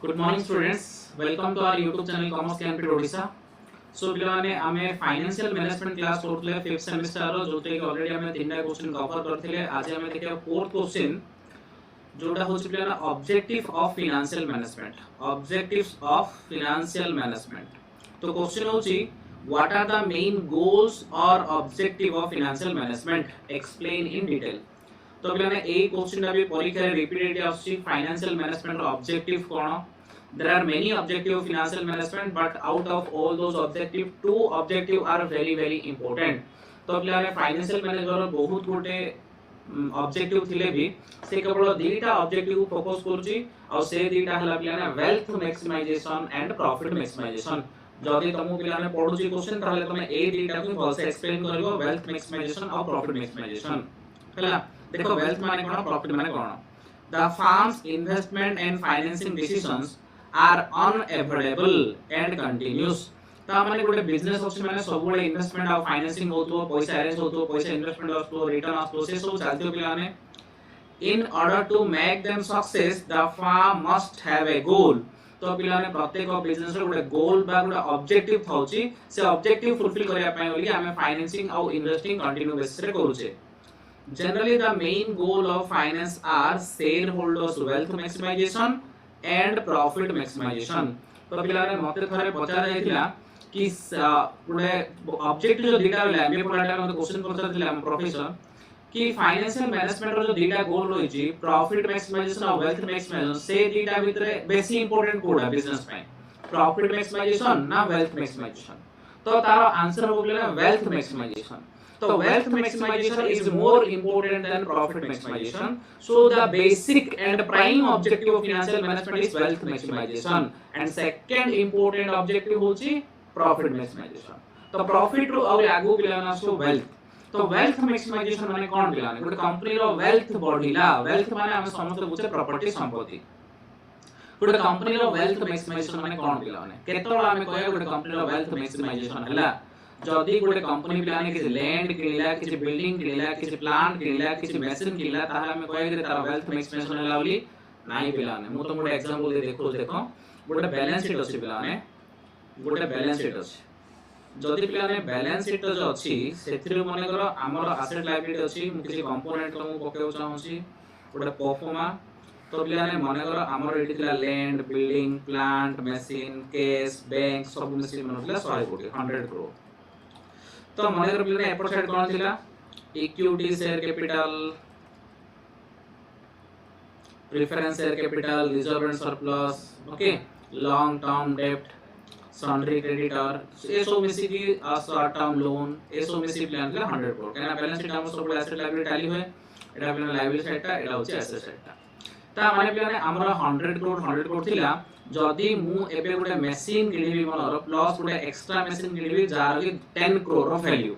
Good morning students, welcome to our YouTube channel commerce campus Odisha. So पिलाने आमे financial management class करथले 5th semester रो जोते कि ऑलरेडी हमें तीनटा क्वेश्चन कवर करथिले। आज हमें देखियो फोर्थ क्वेश्चन जोटा होछि पिलाना objective of financial management. Objectives of financial management तो क्वेश्चन होछि what are the main goals और objective of financial management, explain in detail. तो पिलाने ए क्वेश्चन भी परीक्षा रे रिपीटेड आछि फाइनेंशियल मैनेजमेंट रो ऑब्जेक्टिव कोन। There are many objectives of financial management, but out of all those objectives, two objectives are very important. तो पिलाने फाइनेंशियल मैनेजर बहुत गोटे ऑब्जेक्टिव थिले भी से केवल दुईटा ऑब्जेक्टिव फोकस करूची और से दुईटा हला पिलाने wealth maximization and profit maximization. जदि तुम पिलाने पढुची क्वेश्चन ताले तुम ए दुईटा को भलसे एक्सप्लेन करिवो, वेल्थ मैक्सिमाइजेशन और प्रॉफिट मैक्सिमाइजेशन। हला देखो वेल्थ माने कोन, प्रॉफिट माने कोन। The firm's investment and financing decisions are unavoidable and continuous। ता माने गोटे बिजनेस अछि माने सब बळे इन्वेस्टमेंट और फाइनेंसिंग होतो, पैसा अरेंज होतो, पैसा इन्वेस्टमेंट होतो, रिटर्न आस्तो, से सब चालतो पिलाने। In order to make them success, the firm must have a goal। तो पिलाने प्रत्येक बिजनेस रो गोटे गोल बा गोटे ऑब्जेक्टिव थाउची, से ऑब्जेक्टिव फुलफिल करिया पय बोली हमें फाइनेंसिंग और इन्वेस्टिंग कंटिन्यू बेसिस रे करूचे। Generally the main goal of finance are shareholders wealth maximization and profit maximization। तो पिलाने मते थरे पचार जायतिला कि पुरे ऑब्जेक्टिव जो दीटा रहला एमबीए पढ़ाटा मते क्वेश्चन पचार दिला हम प्रोफेसर कि फाइनेंशियल मैनेजमेंट रो जो दीटा गोल रहिछि प्रॉफिट मैक्सिमाइजेशन और वेल्थ मैक्सिमाइजेशन, से दीटा भितरे बेसी इंपोर्टेंट कोडा बिजनेस पे प्रॉफिट मैक्सिमाइजेशन ना वेल्थ मैक्सिमाइजेशन। तो तारो आंसर हो गेला wealth maximization. So wealth maximization is more important than profit maximization. So the basic and prime objective of financial management is wealth maximization, and second important objective होची profit maximization। तो profit रो और आगु पिलाना सो wealth। तो wealth maximization माने कोन पिलाने गोटे company रो wealth बढ़िला। wealth माने हम समझते बुझे प्रॉपर्टी संपत्ति। गोटे कंपनी रो wealth maximization माने कोन पिलाने केतोला हमें कहया गोटे कंपनी रो wealth maximization हला जदी गोटे कंपनी पिलाने किसी लैंड किनिला, किसी बिल्डिंग किनिला, किसी प्लांट किनिला, किसी मशीन किनिला, ताहा हमें कहया कि तार वेल्थ मैक्सिमाइजेशन होला बोली नाही पिलाने। मु तो मोटे एग्जांपल दे देखो गोटे बैलेंस शीट अछि पिलाने, गोटे बैलेंस शीट अछि। जदी पिलाने बैलेंस शीट जो अछि सेथिरे माने करो हमर एसेट लायबिलिटी अछि, मु किसी कंपोनेंट को पकेउ चाहूची गोटे परफॉर्मा। तो पिलाने माने करो हमर एठी थिला land, building, plant, machine, cash, bank सब मिसी मनथिला 100 कोटी 100 करोड़। तो मने कर पिलाने एपर साइड कोन थिला equity share capital, preference share capital, reserve and surplus, okay, long term डेब्ट, सन्ड्री क्रेडिटर, ए सब मिसी की शॉर्ट टर्म लोन, ए सब मिसी प्लान थिला 100 करोड़। केना बैलेंस शीट हम सब एसेट लायबिलिटी टैली होय, एटा पिलाने लायबिलिटी साइडटा एटा होची एसेट साइडटा। ता माने पिलाने हमरा 100 करोड़ थिला। जदी मु एबे गोटे मशीन किनिबी मनर प्लस गोटे एक्स्ट्रा मशीन किनिबी जार कि 10 करोड़ रो वैल्यू,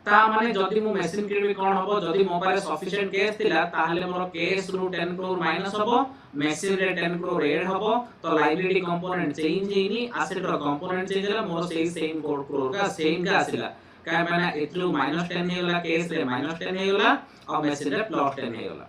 ता माने जदी मु मशीन किनिबी कोन हबो जदी मो पारे सफिशिएंट कैश थिला ताहले मोर कैश रो 10 करोड़ माइनस हबो, मशीन रे 10 करोड़ ऐड हबो। तो लायबिलिटी कंपोनेंट चेंज हेनी, एसेट रो कंपोनेंट चेंज होला, मोर सेही सेम करोड़ का सेम का आसिला काय माने एथलु -10 हे होला, कैश रे -10 हे होला और मशीन रे +10 हे होला।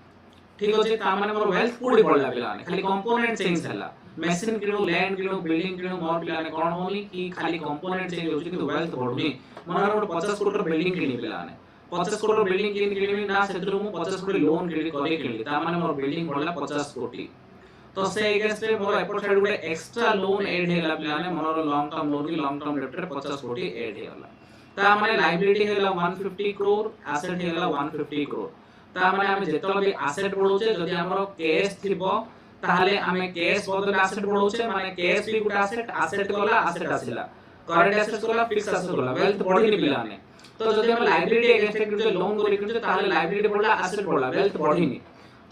ठीक अछि, ता माने मोर वेल्थ पूरी बढ़ला पिलाने खाली कंपोनेंट चेंज होला। मशीन किनो, लैंड किनो, बिल्डिंग किनो, मोर पिलाने कोन होनी कि खाली कंपोनेंट चेंज होची किंतु वेल्थ बढ़ुनी। मनर 50 करोड़ बिल्डिंग किनी पिलाने 50 करोड़ बिल्डिंग किनी ना सेथरु मु 50 करोड़ लोन किनी ता माने मोर बिल्डिंग बढ़ला 50 कोटी। तो से अगेंस्ट रे मोर एपर साइड गोटे एक्स्ट्रा लोन ऐड हेला पिलाने मनर लॉन्ग टर्म लोन की लॉन्ग टर्म डेब्ट रे 50 कोटी ऐड हेला। ता माने लायबिलिटी हेला 150 करोड़, एसेट हेला 150 करोड़। ता माने हम जेतल भी एसेट बढ़ौचे जदी हमर कैश थिबो ताहले हमें कैश बदले एसेट बढ़ौचे, माने कैश भी गुटा एसेट गला एसेट आसिला, करंट एसेट गला फिक्स एसेट गला, वेल्थ बढ़िनी पिलाने। तो जदी हम लायबिलिटी अगेंस्ट जो लोन करि किछे ताहले लायबिलिटी बढ़ला, एसेट बढ़ला, वेल्थ बढ़िनी।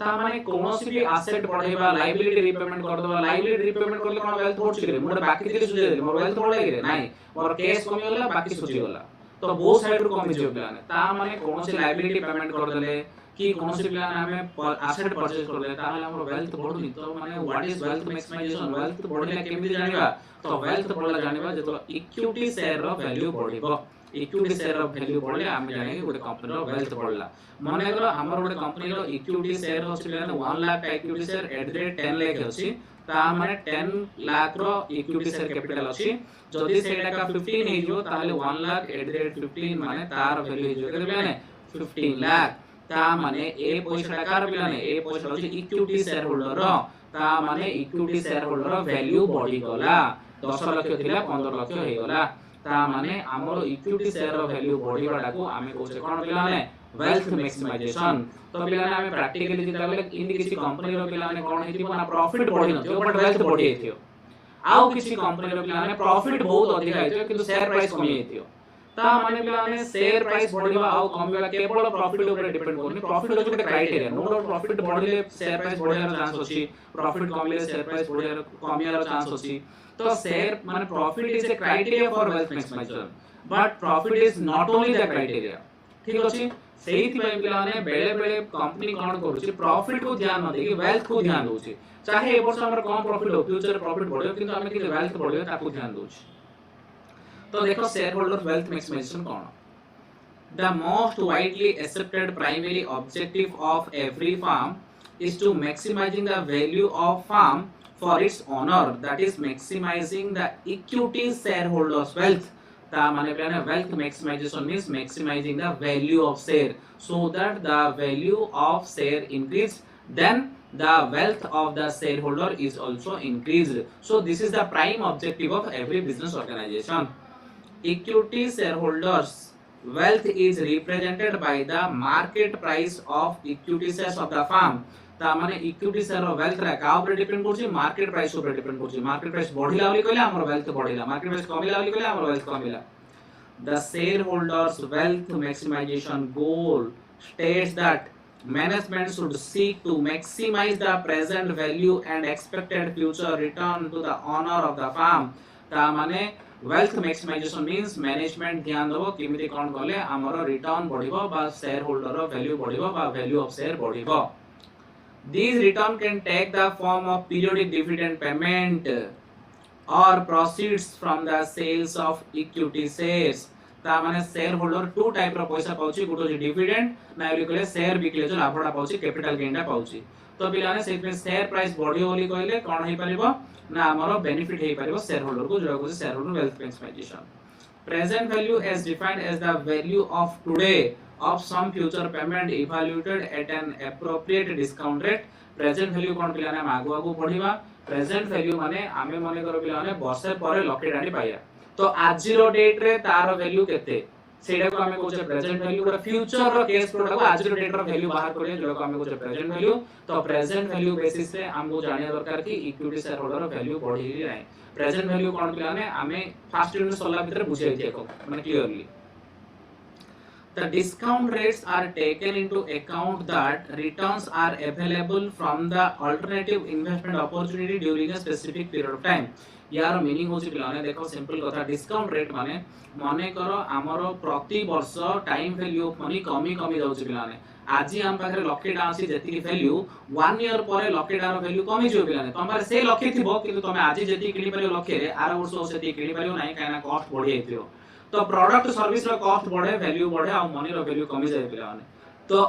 ता माने कोनोसी भी एसेट बढ़ेबा, लायबिलिटी रिपेमेंट कर देबा, लायबिलिटी रिपेमेंट करले कोन वेल्थ बढ़छ कि मोर बाकी दिले सुझे देले मोर वेल्थ बढ़ले कि नाही, मोर कैश कमी होला बाकी सुझी होला। तो बो साइड रो कमी जो पिलाने ता माने कोनोसी लायबिलिटी पेमेंट कर देले कि कोनोसी पिलाने हमें एसेट परचेज कर ले ताहले हमर वेल्थ बढ़ुनी। तो माने what is wealth maximization, wealth बढ़िला केमिति जानिबा। तो वेल्थ बढ़ला जानिबा जेतो इक्विटी शेयर रो वैल्यू बढ़िबो। इक्विटी शेयर ऑफ वैल्यू बढ़ले हम जाने कि गोटे कंपनी रो वेल्थ बढ़ला माने करो हमर गोटे कंपनी रो इक्विटी शेयर होछि बिलाने 1 लाख का equity share at the rate 10 lakh होछि ता माने 10 लाख रो इक्विटी शेयर कैपिटल अछि जदि सेटा का 15 हे जो ताले 1 लाख एट द रेट 15 माने तार वैल्यू हे जो केते बिलाने 15 लाख ता माने ए पैसा कार बिलाने ए पैसा होछि इक्विटी शेयर होल्डर रो ता माने इक्विटी शेयर होल्डर रो वैल्यू बढ़ी गला 10 लाख थिला 15 लाख हे गला ता माने हमर इक्विटी शेयर रो वैल्यू बढ़ी गला को आमे कोसे कोन बिलाने वेल्थ मैक्सिमाइजेशन तो बिलाने आमे प्रैक्टिकली जिता गले इन किसी कंपनी रो बिलाने कोन हेतिबो ना प्रॉफिट बढ़ी नथियो बट वेल्थ बढ़ी हेतियो आउ किसी कंपनी रो बिलाने प्रॉफिट बहुत अधिक हेतियो किंतु शेयर प्राइस कमी हेतियो ता माने बिलाने शेयर प्राइस बढ़िबा आउ कमिबा केवल प्रॉफिट ऊपर डिपेंड करनी प्रॉफिट होय गोटे क्राइटेरिया नो डाउट प्रॉफिट बढ़िले शेयर प्राइस बढ़ियार चांस अछि प्रॉफिट कमिले शेयर प्राइस बढ़ियार कमियार चांस अछि तो शेयर माने profit is a criteria for wealth maximization but profit is not only the criteria ठीक अछि सेहिति पय बिलाने बेले बेले कंपनी कोन करूछि प्रॉफिट को ध्यान न देकी वेल्थ को ध्यान दोछि चाहे ए वर्ष हमर कम प्रॉफिट हो फ्यूचर प्रॉफिट बढ़ियो किंतु हमें कि वेल्थ बढ़ियो ताकू ध्यान दोछि तो देखो शेयर होल्डर वेल्थ मैक्सिमाइजेशन कोन the most widely accepted primary objective of every firm is to maximizing the value of firm for its owner that is maximizing the equity shareholders wealth ta mane plane wealth maximization means maximizing the value of share so that the value of share increase then the wealth of the shareholder is also increased so this is the prime objective of every business organization equity shareholders wealth is represented by the market price of equity shares of the firm ता माने equity share रो wealth रा का ऊपर depend करछि market price ऊपर depend करछि market price बढ़िला बोली कहले हमर वेल्थ बढ़िला मार्केट प्राइस कमिला बोली कहले हमर वेल्थ कमिला the shareholders wealth maximization goal states that management should seek to maximize the present value and expected future return to the owner of the firm ता माने वेल्थ मैक्सिमाइजेशन मींस मैनेजमेंट ध्यान देबो किमिति कोन गले हमर return बढ़िबो बा shareholder रो वैल्यू बढ़िबो बा वैल्यू ऑफ शेयर बढ़िबो These return can take the form of periodic dividend payment or proceeds from the sales of equity shares. ता माने शेयर होल्डर टू टाइप रो पैसा पाउची गुटो जे डिविडेंड नायली कहले शेयर बिकले जो लाभडा पाउची कैपिटल गेन डा पाउची तो बिलाने सेट में शेयर प्राइस बढ़ियो बोली कहले कोन हे परिबो ना हमरो बेनिफिट हे परिबो शेयर होल्डर को जो को share holder wealth maximization present value as defined as the value of today of some future payment evaluated at an appropriate discount rate present value कोन पिलाने आगु आगु बढ़िबा present value माने आमे माने करो पिलाने वर्षे परे लके डाडी पाया तो आजिरो डेट रे तार वैल्यू केते सेडा को आमे कोचे प्रेजेंट वैल्यू और फ्यूचर रो केस प्रोडक्ट को आजिरो डेट रो वैल्यू बाहर करिए जो को आमे कोचे प्रेजेंट वैल्यू तो प्रेजेंट वैल्यू बेसिस रे हमको जानिया दरकार कि इक्विटी शेयर होल्डर रो वैल्यू बढ़ी नै प्रेजेंट वैल्यू कोन पिलाने आमे फर्स्ट यूनिट सोला भीतर बुझाई दिए को माने clearly The discount rates are taken into account that returns are available from the alternative investment opportunity during a specific period of time. यार मीनिंग होची पिलाने देखो सिंपल कथा डिस्काउंट रेट माने माने करो हमरो प्रति वर्ष टाइम वैल्यू ऑफ मनी कमी कमी जाउची पिलाने आजि हम पाखरे लके डा आसी जेति वैल्यू 1 ईयर परे लके डा रो वैल्यू कमी जो पिलाने तमरे से लके थिबो किंतु तमे आजि जेति किनि परियो लके रे आर वर्ष सेति किनि परियो नाही काना कॉस्ट बढ़ी हेतियो तो प्रोडक्ट सर्विस रो कॉस्ट बढ़े वैल्यू बढ़े आ मनी रो वैल्यू कमी जाय पिलाने तो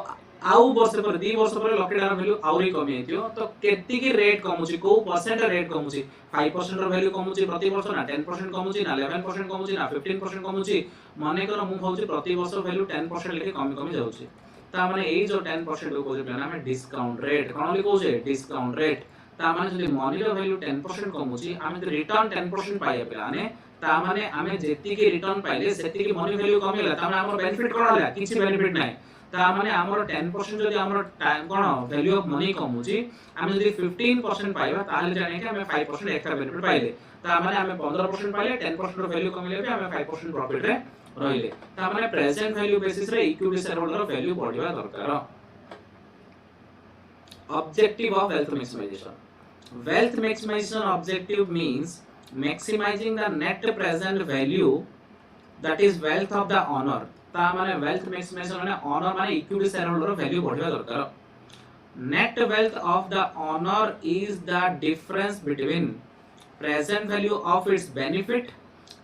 आउ वर्ष पर 2 वर्ष पर लके डा रो वैल्यू आउरी कमी हेतियो तो केति की रेट कमुची को परसेंट रेट कमुची 5% रो वैल्यू कमुची प्रति वर्ष ना 10% कमुची ना 11% कमुची ना 15% कमुची माने कर मु कहउची प्रति वर्ष वैल्यू 10% लेके कमी कमी जाउची ता माने एई जो 10% को कहउची पिलाने हम डिस्काउंट रेट कोन लिखो जे डिस्काउंट रेट ता माने जदि मनी रो वैल्यू 10% कमुची हम तो रिटर्न 10% पाए पिलाने ता माने हमें जेति के रिटर्न पाइले सेति की मनी वैल्यू कमिला ता माने हमर बेनिफिट कोन होला किछि बेनिफिट नै ता माने हमर 10% जदि हमर टाइम कोन वैल्यू ऑफ मनी कमुची हम जदि 15% पाइबा ताले जाने कि हमें 5% एक्स्ट्रा बेनिफिट पाइले ता माने हमें 15% पाइले 10% रो वैल्यू कमिले भी हमें 5% प्रॉफिट रे रहिले ता माने प्रेजेंट वैल्यू बेसिस रे इक्विटी शेयर होल्डर वैल्यू बढ़िबा दरकार objective of wealth maximization objective means maximizing the net present value that is wealth of the owner ता माने wealth maximization माने owner माने equity shareholder value बढ़िया दरकार net wealth of the owner is the difference between present value of its benefit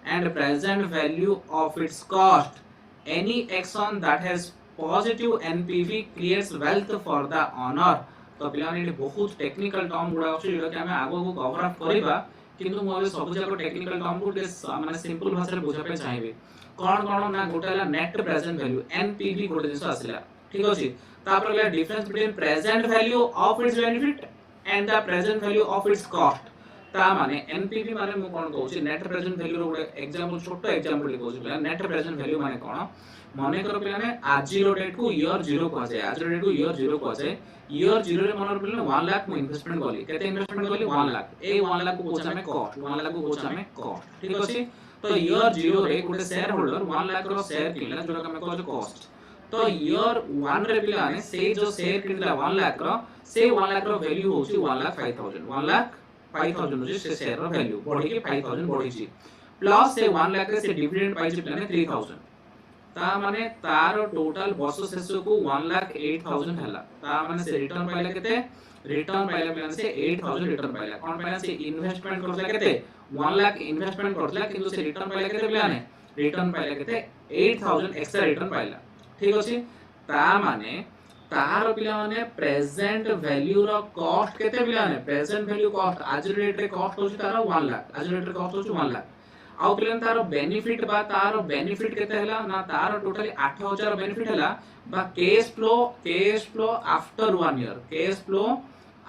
and present value of its cost. Any action that has positive NPV creates wealth for the owner. तो पिलाने ये बहुत technical term गुड़ा अछि जोटा कि हमें आगो को कवर अप करबा किंतु मो सब जाक टेक्निकल टर्म को माने सिंपल भाषा रे बुझा पे चाहिबे कोन कोन ना गोटेला नेट प्रेजेंट वैल्यू एनपीवी गोटे जिंस आसिला ठीक अछि तापर ले difference between present value of its benefit and the present value of its cost ता माने एनपीवी माने मु कोन कहूची नेट प्रेजेंट वैल्यू रो गोटे एग्जांपल छोटो एग्जांपल कहूची पिला नेट प्रेजेंट वैल्यू माने कोन माने करो पिला ने आज रो डेट को ईयर 0 को जाय आज रो डेट को ईयर 0 को जाय ईयर 0 रे मनर पिला 1 लाख मु इन्वेस्टमेंट कली केते इन्वेस्टमेंट कली 1 लाख ए 1 लाख को कोचा में कॉस्ट 1 लाख को कोचा में कॉस्ट ठीक अछि तो ईयर 0 रे गोटे शेयर होल्डर 1 लाख रो शेयर किनला जोटा हम कहू कॉस्ट तो ईयर 1 रे पिला ने से जो शेयर किनला 1 लाख रो से 1 लाख रो वैल्यू होची 1 लाख 5000 1 लाख 5000 जे से शेयर रो वैल्यू बढ़ी के 5000 बढ़ी छी प्लस से 1 लाख रे से डिविडेंड पाई छी पिला ने 3000 ता माने तार टोटल वर्ष शेष को 1 लाख 8000 हला ता माने से रिटर्न पाइला केते रिटर्न पाइला पिला से 8000 रिटर्न पाइला कोन पाइला से इन्वेस्टमेंट करला केते 1 लाख इन्वेस्टमेंट करला किंतु से रिटर्न पाइला केते पिला ने रिटर्न पाइला केते 8000 एक्स्ट्रा रिटर्न पाइला ठीक अछि ता माने तार पिला माने प्रेजेंट वैल्यू रो कॉस्ट केते पिला ने प्रेजेंट वैल्यू कॉस्ट आज रेट रे कॉस्ट होची तार 1 लाख आज रेट रे कॉस्ट होची 1 लाख आउ पिला तार बेनिफिट बा तार बेनिफिट केते हला ना तार टोटली 8000 बेनिफिट हला बा cash flow after 1 year cash flow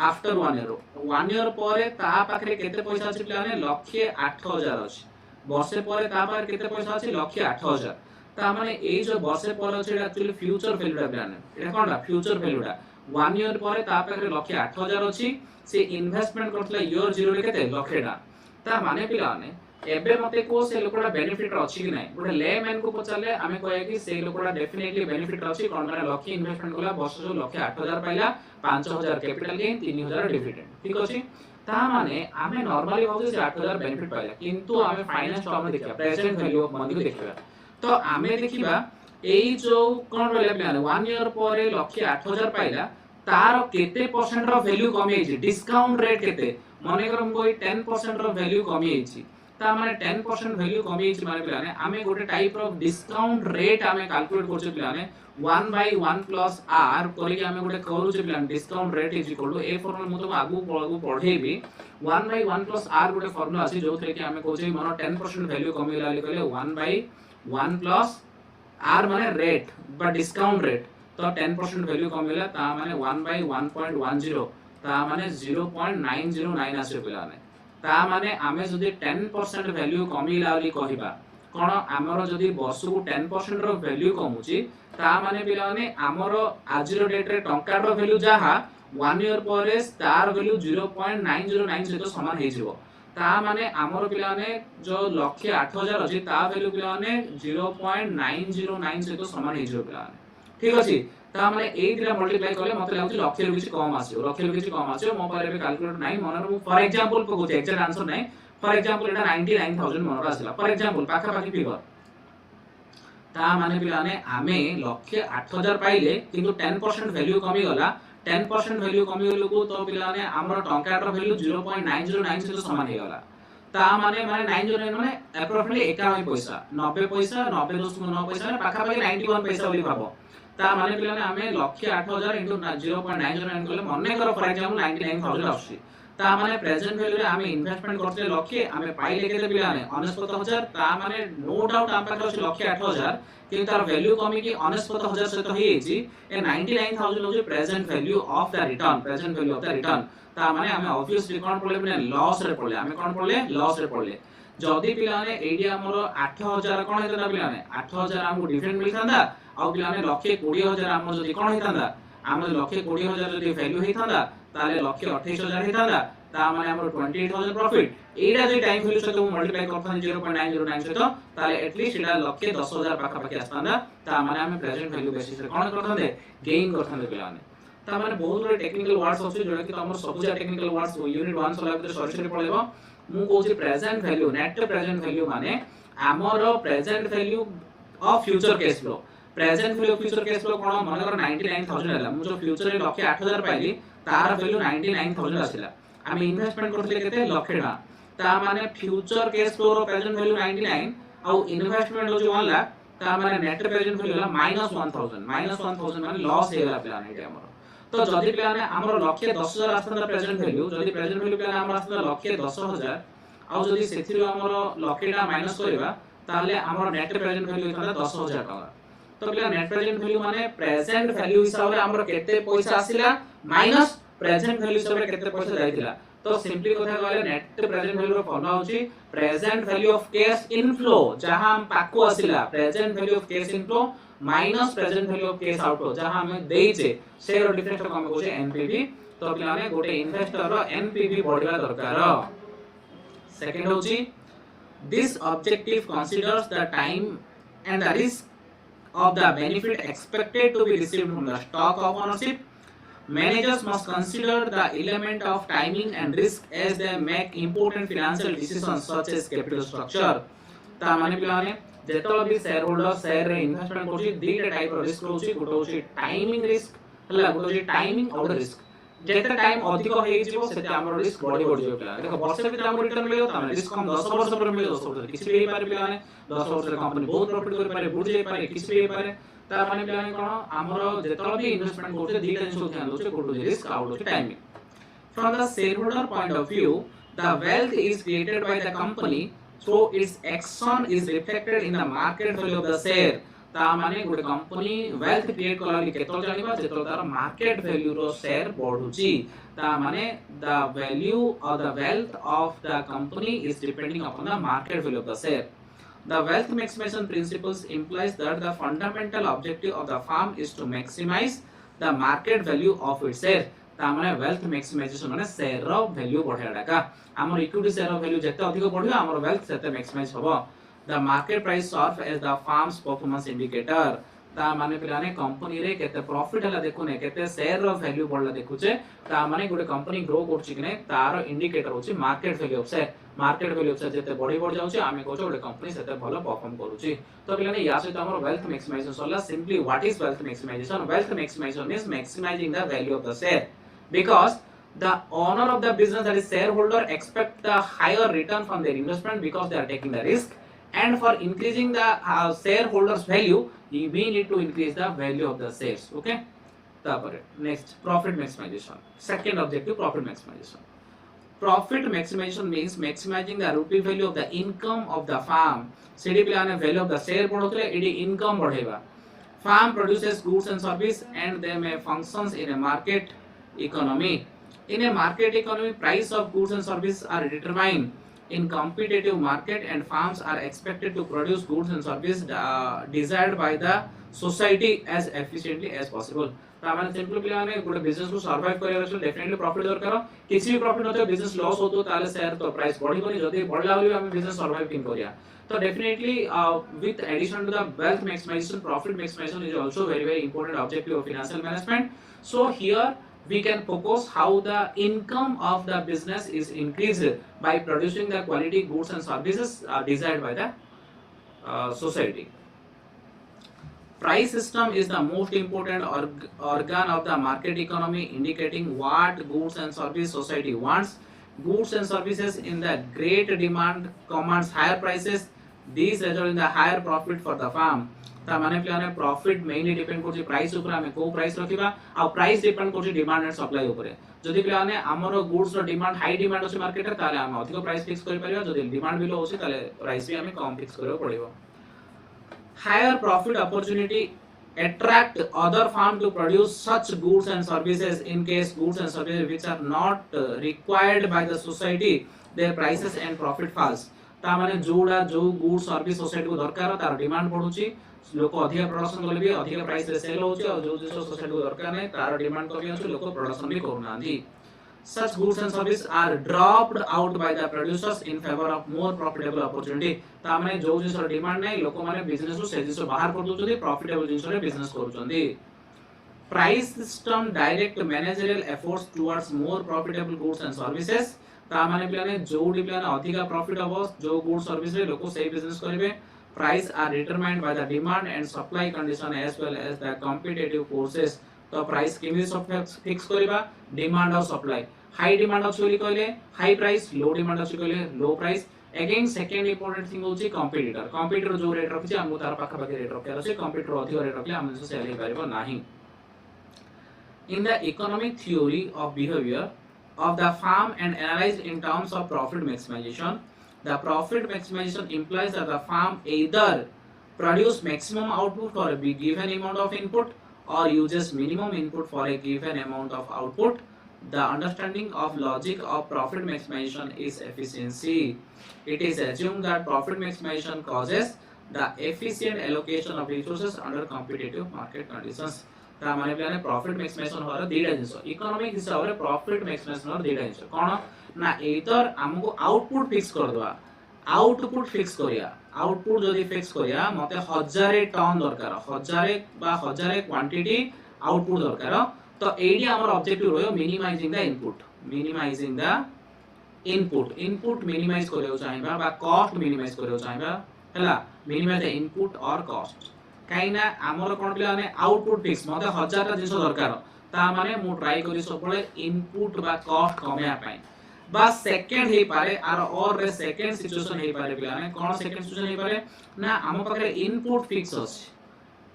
after 1 year 1 year परे ता पाखरे केते पैसा अछि पिला ने लक्ष 8000 अछि वर्षे परे ता पाखरे केते पैसा अछि लक्ष 8000 ता माने ए जो वर्षे परे अछि एक्चुअली फ्यूचर वैल्यू दा पिला ने एटा कोनला फ्यूचर वैल्यू दा 1 ईयर परे ता पाखरे लक्ष 8000 अछि से इन्वेस्टमेंट करथला ईयर 0 रे केते लक्ष दा ता माने पिला ने एबे मते को से लोकड़ा बेनिफिट अछि कि नै गोटे लेमैन को पचाले आमे कहै कि से लोकड़ा डेफिनेटली बेनिफिट अछि कोन माने लक्ष इन्वेस्टमेंट कला वर्ष जो लक्ष 8000 पाइला 5000 कैपिटल गेन 3000 डिविडेंड ठीक अछि ता माने आमे नॉर्मली भाबु से 8000 बेनिफिट पाइला किंतु आमे फाइनेंस टर्म में देखिया प्रेजेंट वैल्यू ऑफ मनी को देखिबा तो आमे देखिबा एई जो कोन रहले प्लान 1 ईयर परे लक्ष 8000 पाइला तार केते परसेंट रो वैल्यू कमी आइछि डिस्काउंट रेट केते माने करम कोई 10% रो वैल्यू कमी आइछि ता माने 10% वैल्यू कमी आइछि माने पिलाने आमे गोटे टाइप ऑफ डिस्काउंट रेट आमे कैलकुलेट करछु पिलाने 1/1 प्लस r करी के आमे गोटे करू छ पिलाने discount rate is equal to a formula मु तो आगु पढेबी 1/1 प्लस r गोटे फॉर्मूला अछि जो थे कि आमे कहू छै मानो 10% वैल्यू कमी लाली कहले 1/1 प्लस r माने रेट बा डिस्काउंट रेट तो 10% वैल्यू कमीला ता माने 1/1.10 ता माने 0.909 आसे पिलाने ता माने आमे जदी 10% वैल्यू कमीला वाली कहिबा कोन हमरो जदी वर्ष को 10% रो वैल्यू कमुची ता माने पिलाने हमरो आज रो डेट रे टंका रो वैल्यू जाहा 1 ईयर परे स्टार वैल्यू 0.909 सहित समान हे जिवो ता माने हमरो पिलाने जो लक्ष 8000 अछि ता वैल्यू पिलाने 0.909 सहित समान हे जिवो पिलाने ठीक अछि ता माने ए दिला मल्टीप्लाई करले मते लागु लक्ष रु किछि कम आसियो लक्ष रु किछि कम आसियो मो पारे कैलकुलेट नाही मनर मु फॉर एग्जांपल को कहू एक्जेक्ट आंसर नाही for example Etah 99000 मनर आसिला for example पाखा पाखी फिगर ता माने पिलाने आमे लक्ष 8000 पाइले किंतु 10% वैल्यू कमी गला 10% वैल्यू कमी गलो को तो पिलाने हमर टंकाटर वैल्यू 0.909 से समान हे गला ता माने 909 माने अप्रोक्सीमेटली 51 पैसा 90 पैसा 90.9 पैसा पाखा पाखी 91 पैसा बोली भाबो ता माने पिलाने हमें लक्ष 8000 इनटू 0.909 करले मने करो फॉर एग्जांपल 99000 आसी ता माने प्रेजेंट वैल्यू रे हमें इन्वेस्टमेंट करते लक्ष हमें पाइले केते पिलाने 69000 ता माने नो डाउट हम पाखर लक्ष 8000 कि तार वैल्यू कमी की 69000 से तो हेछि ए 99000 हो जे present value of the return present value of the return ता माने हमें ऑब्वियसली कोन पड़ले पिलाने लॉस रे पड़ले हमें कोन पड़ले लॉस रे पड़ले जदी पिलाने एडी हमर 8000 कोन हेता पिलाने 8000 हमको डिफरेंट मिलथांदा आ पिलाने लक्ष 20000 हमर जदी कोन हेतांदा हमर लक्ष 20000 जदी वैल्यू हेतांदा ताले लक्ष 28000 हेतांदा ता माने हमर 28000 प्रॉफिट एडा जे टाइम वैल्यू से तो मल्टीप्लाई करथान 0.909 से तो ताले एटलीस्ट एडा लक्ष 10000 पाखा पाखी आस्तांदा ता माने हम प्रेजेंट वैल्यू बेसिस रे कोन करथांदे गेन करथांदे पिलाने ता माने बहुत बड़े टेक्निकल वर्ड्स अछि जोडा कि तमर सबजा टेक्निकल वर्ड्स यूनिट 1 सला भीतर सरी सरी पळेबो मु कहूची present value net present value माने हमर present value of future cash flow present value future cash flow कोन माने कर 99000 हला मु जो फ्यूचर रे लक्ष 8000 पाइली तार वैल्यू 99000 आसिला हम इन्वेस्टमेंट करथले केते लक्ष टका ता माने फ्यूचर कैश फ्लो रो प्रेजेंट वैल्यू 99 आउ इन्वेस्टमेंट हो जो 1 लाख ता माने नेट प्रेजेंट वैल्यू -1000 माने लॉस हे गला प्लान एटी हमर तो जदि प्लान हमर लक्ष्य 10000 आस्तंदा प्रेजेंट वैल्यू जदि प्रेजेंट वैल्यू प्लान हमर आस्तंदा लक्ष्य 10000 आउ जदि सेथिरो हमर लक्ष्यटा माइनस करबा ताले हमर नेट प्रेजेंट वैल्यू होता 10000 टका तो प्लान नेट प्रेजेंट वैल्यू माने प्रेजेंट वैल्यू हिसाब रे हमर केते पैसा आसिला माइनस प्रेजेंट वैल्यू हिसाब रे केते पैसा जाइतिला तो सिंपली कथा कहले नेट प्रेजेंट वैल्यू रो फॉर्मूला होची present value of cash inflow जहां हम पाको आसिला present value of cash inflow minus present value of cash outflow जहां हम देइचे से रो डिफरेंस को हम कहूचे एनपीवी तो पिलाने गोटे इन्वेस्टर रो एनपीवी बढ़िबा दरकार सेकंड होची this objective considers the time and the risk of the benefit expected to be received from the stock of ownership. Managers must consider the element of timing and risk as they make important financial decisions such as capital structure. ता माने पिलाने जेतल भी share holder share रे investment करछि दीटा type रो risk होछि गुटो होछि timing risk हला गुटो होछि टाइमिंग और रिस्क जेते टाइम अधिक होई जिवो सेते हमर रिस्क बढ़ी जिवो पिला देखो वर्ष भीतर हमर रिटर्न मिलियो ता माने रिस्क हम 10 वर्ष पर मिलियो 10 वर्ष किछि भी हेई पारे पिला ने 10 वर्ष रे कंपनी बहुत प्रॉफिट कर पारे बुड जाई पारे किछि भी हेई पारे ता माने पिला ने कोन हमर जेतल भी इन्वेस्टमेंट करछे दीटा जिनिस ध्यान दोछे गुटो होछि रिस्क आउट होछि timing from the shareholder point of view the wealth is created by the company through its action is reflected in the market value of the share ता माने गुटे कंपनी वेल्थ क्रिएट कला li केतल जानिबा जेतल तार market value रो share बढ़ुची ता माने the value और the wealth of the company is depending upon the market value of the share the wealth maximization principles implies that the fundamental objective of the firm is to maximize the market value of its share ता माने wealth maximisation माने share रो value बढ़ाडा का हमर equity share रो value जते अधिक बढ़ियो हमर वेल्थ सेते मैक्सिमाइज होबो the market price serve as the firm's performance indicator ता माने पिलाने कंपनी रे केते प्रॉफिट हला देखुने केते शेयर रो वैल्यू बढ़ला देखुचे ता माने गुटे कंपनी ग्रो करछि कि नै तार इंडिकेटर होछि market value of share market value of share जते बढ़ जाउछि आमे कहछो गुटे कंपनी सेते भलो परफॉर्म करूछि तो पिलाने या सहित हमर वेल्थ मैक्सिमाइजेशन सला simply what is wealth maximization means maximizing the value of the share because the owner of the business that is shareholder expect the higher return from their investment because they are taking the risk and for increasing the shareholders value we need to increase the value of the shares okay tapare next profit maximization second objective profit maximization means maximizing the rupee value of the income of the firm cd plan value of the share बढ़ोतले एडी income बढ़ेबा firm produces goods and service and they may functions in a market economy in a market economy price of goods and services are determined in competitive market and firms are expected to produce goods and services desired by the society as efficiently as possible ता माने simple plan गुटे business को survive करिया अछि definitely profit दरकार किछि भी profit नथो business loss होतो ताले शेयर तो प्राइस बढ़ी बनी जदी बढ़ला होली हम बिजनेस सर्वाइव किन करिया तो definitely with addition to the wealth maximization profit maximization is also very important objective of financial management so here we can propose how the income of the business is increased by producing the quality goods and services desired by the society. Price system is the most important organ of the market economy indicating what goods and service society wants. Goods and services in the great demand commands higher prices. These result in the higher profit for the firm. ता माने plan profit mainly depend करछि price ऊपर हमें को price रखिबा आ price depend करछि demand and supply ऊपर जदि plan हमरो गुड्स रो डिमांड हाई डिमांड अछि मार्केट रे ताले हम अधिक प्राइस फिक्स करि परिबा जदि डिमांड बिलो अछि ताले प्राइस भी हमें कम फिक्स करबो पड़िबो higher profit opportunity attract other firm to produce such goods and services in case goods and services which are not required by the society their prices and profit falls ता माने जोडा जो good service society को दरकार तार demand बढ़ुची लोक अधिक production करले भी अधिक प्राइस रे सेल होची और जो जो सोसाइटी को दरकार नै तार डिमांड कमी अछि लोक प्रोडक्शन भी करूनांती such goods and services are dropped out by the producers in favor of more profitable opportunity ता माने जो जिस डिमांड नै लोक माने बिजनेस को से जिस बाहर कर दोचंदी प्रॉफिटेबल जिंस रे business करूचंदी price system direct managerial efforts towards more profitable goods and services ता माने प्लाने जो डी प्लान अधिक प्रॉफिट हबो जो गुड सर्विस रे लोक से बिजनेस करिवे price are determined by the demand and supply condition as well as the competitive forces तो प्राइस केमी सब फिक्स करबा डिमांड और सप्लाई हाई डिमांड अछि बोली कहले हाई प्राइस, लो डिमांड अछि कहले लो price. Again second important thing होची कंपटीटर। कंपटीटर जो रेट रखिছে हमहु तार पाखा पाखी रेट रखियार अछि, कंपटीटर अधिक रेट रखले हम से सेल हे परिबो नाही। In the economic theory of behavior of the firm and analyzed in terms of profit maximization, the profit maximization implies that the firm either produce maximum output for a given amount of input or uses minimum input for a given amount of output. The understanding of logic of profit maximization is efficiency. It is assumed that profit maximization causes the efficient allocation of resources under competitive market conditions. ता माने plan profit maximisation होर दीटा जिंस economic हिसाब रे profit maximisation होर दीटा जिंस कोन ना एतर हमको output fix कर दवा। आउटपुट फिक्स करिया, आउटपुट जदी फिक्स करिया मते 1000 टन दरकार, 1000 बा 1000 क्वांटिटी आउटपुट दरकार। तो एडी हमर ऑब्जेक्टिव रहो minimizing the input, minimizing the input. Input minimize करियो चाहिबा बा कॉस्ट मिनिमाइज करियो चाहिबा हला, मिनिमाइज द इनपुट और कॉस्ट। काइना हमर कोन प्लान आउटपुट फिक्स मते 1000 टा जिंस दरकार, ता माने मु ट्राई करी सबले इनपुट बा कॉस्ट कमेया पाई। बा सेकंड हे पारे आर और रे सेकंड सिचुएशन हे पारे प्लान कोन सेकंड सिचुएशन हे पारे ना हम पाखरे इनपुट फिक्स अछि,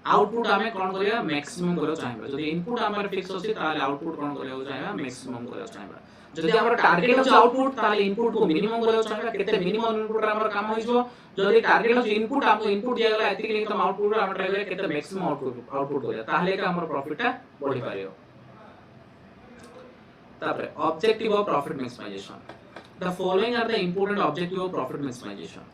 आउटपुट हमें कोन करिया मैक्सिमम करियो चाहिबा। जदि इनपुट हमर फिक्स अछि ताले आउटपुट कोन करियो चाहिबा मैक्सिमम करियो चाहिबा। जदि हमर टार्गेट अछि आउटपुट ताले इनपुट को मिनिमम करियो चाहिबा। केते मिनिमम इनपुट रे हमर काम होइजो। जदि टार्गेट अछि इनपुट हमको इनपुट दिया गला एति कि हम आउटपुट रे हम ट्राई करिया केते मैक्सिमम आउटपुट करिया ताले का हमर प्रॉफिट ता बढ़ी पारियो। तापर objective of profit maximization. The following are the important objective of profit maximization.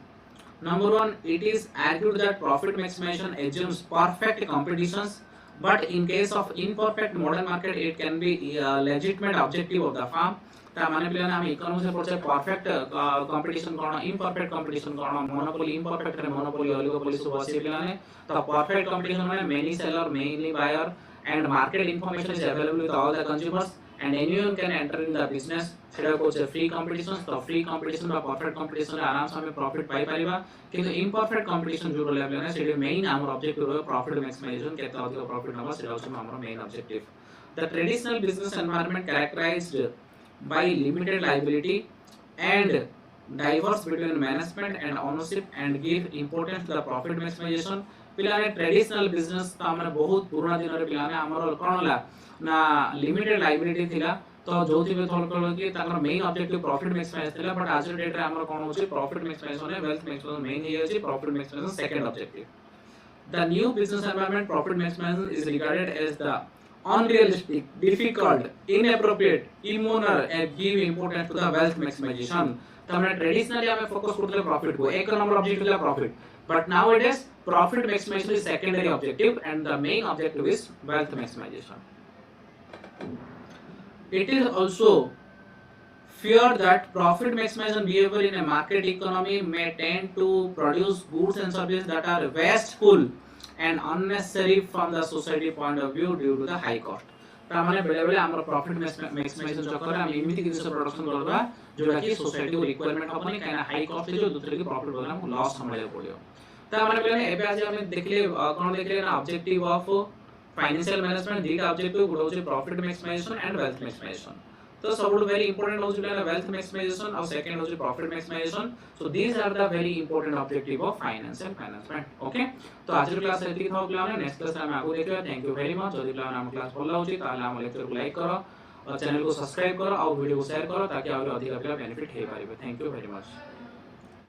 Number 1, it is argued that profit maximization assumes perfect competitions, but in case of imperfect modern market, it can be a legitimate objective of the firm. ता माने plan हम economics में पढ़छे perfect competition कोन, imperfect competition कोन, monopoly imperfect रे monopoly oligopoly सब अछि plan. तो perfect competition में many seller, mainly buyer, and market information is available with all the consumers and anyone can enter in the business. सेटा को छै free competition. तो free competition बा परफेक्ट कंपटीशन रे आराम से हम प्रॉफिट पाई परिबा। किंतु इम्परफेक्ट कंपटीशन जो लेवल ने सेटा मेन हमर ऑब्जेक्टिव रहो प्रॉफिट मैक्सिमाइजेशन केते अधिक प्रॉफिट नबा सेटा अछि हमर main objective. The traditional business environment characterized by limited liability and diverse between management and ownership and give importance to the profit maximization. पिलाने ट्रेडिशनल बिजनेस त हमर बहुत पुराना दिन रे पिलाने हमर कोनला ना लिमिटेड लायबिलिटी थिला। तो जोथि बे थोल कलो कि ताकर मेन ऑब्जेक्टिव प्रॉफिट मैक्सिमाइज थिला। बट आज डेट रे हमर कोन होछि प्रॉफिट मैक्सिमाइजेशन है, वेल्थ मैक्सिमाइजेशन मेन हे अछि, profit maximization second objective. The new business environment profit maximization is regarded as the unrealistic, difficult, inappropriate, immoral and give importance to the wealth maximization. तो हमने traditionally हमें focus करते थे profit को, एक number objective था profit, but nowadays profit maximization is secondary objective and the main objective is wealth maximization. It is also feared that profit maximization behavior in a market economy may tend to produce goods and services that are wasteful and unnecessary from the society point of view due to the high cost. ता माने बेले बेले हमर profit maximisation चक्कर हम एमिति किसी से प्रोडक्शन करबा जोटा कि सोसाइटी को रिक्वायरमेंट हबनी काना हाई कॉस्ट जो दूसरे की प्रॉफिट बदला हमको लॉस संभाले पड़ियो। ता माने बेले एबे आज हम देखले कोन देखले ना ऑब्जेक्टिव ऑफ फाइनेंशियल मैनेजमेंट दीटा ऑब्जेक्टिव गुड होचे profit maximization and wealth maximization. तो सबुठ वेरी इंपोर्टेंट होचे बेले वेल्थ मैक्सिमाइजेशन और सेकंड होचे profit maximization. So these are the very important objective of financial management. Okay, तो आज क्लास एति थाउ प्लान नेक्स्ट क्लास में आगु देखियो. Thank you very much. जदि प्लान हम क्लास भल होची ताले हम लेक्चर को लाइक करो और चैनल को सब्सक्राइब करो और वीडियो को शेयर करो ताकि और अधिक बेनिफिट हे पारिबे. Thank you very much.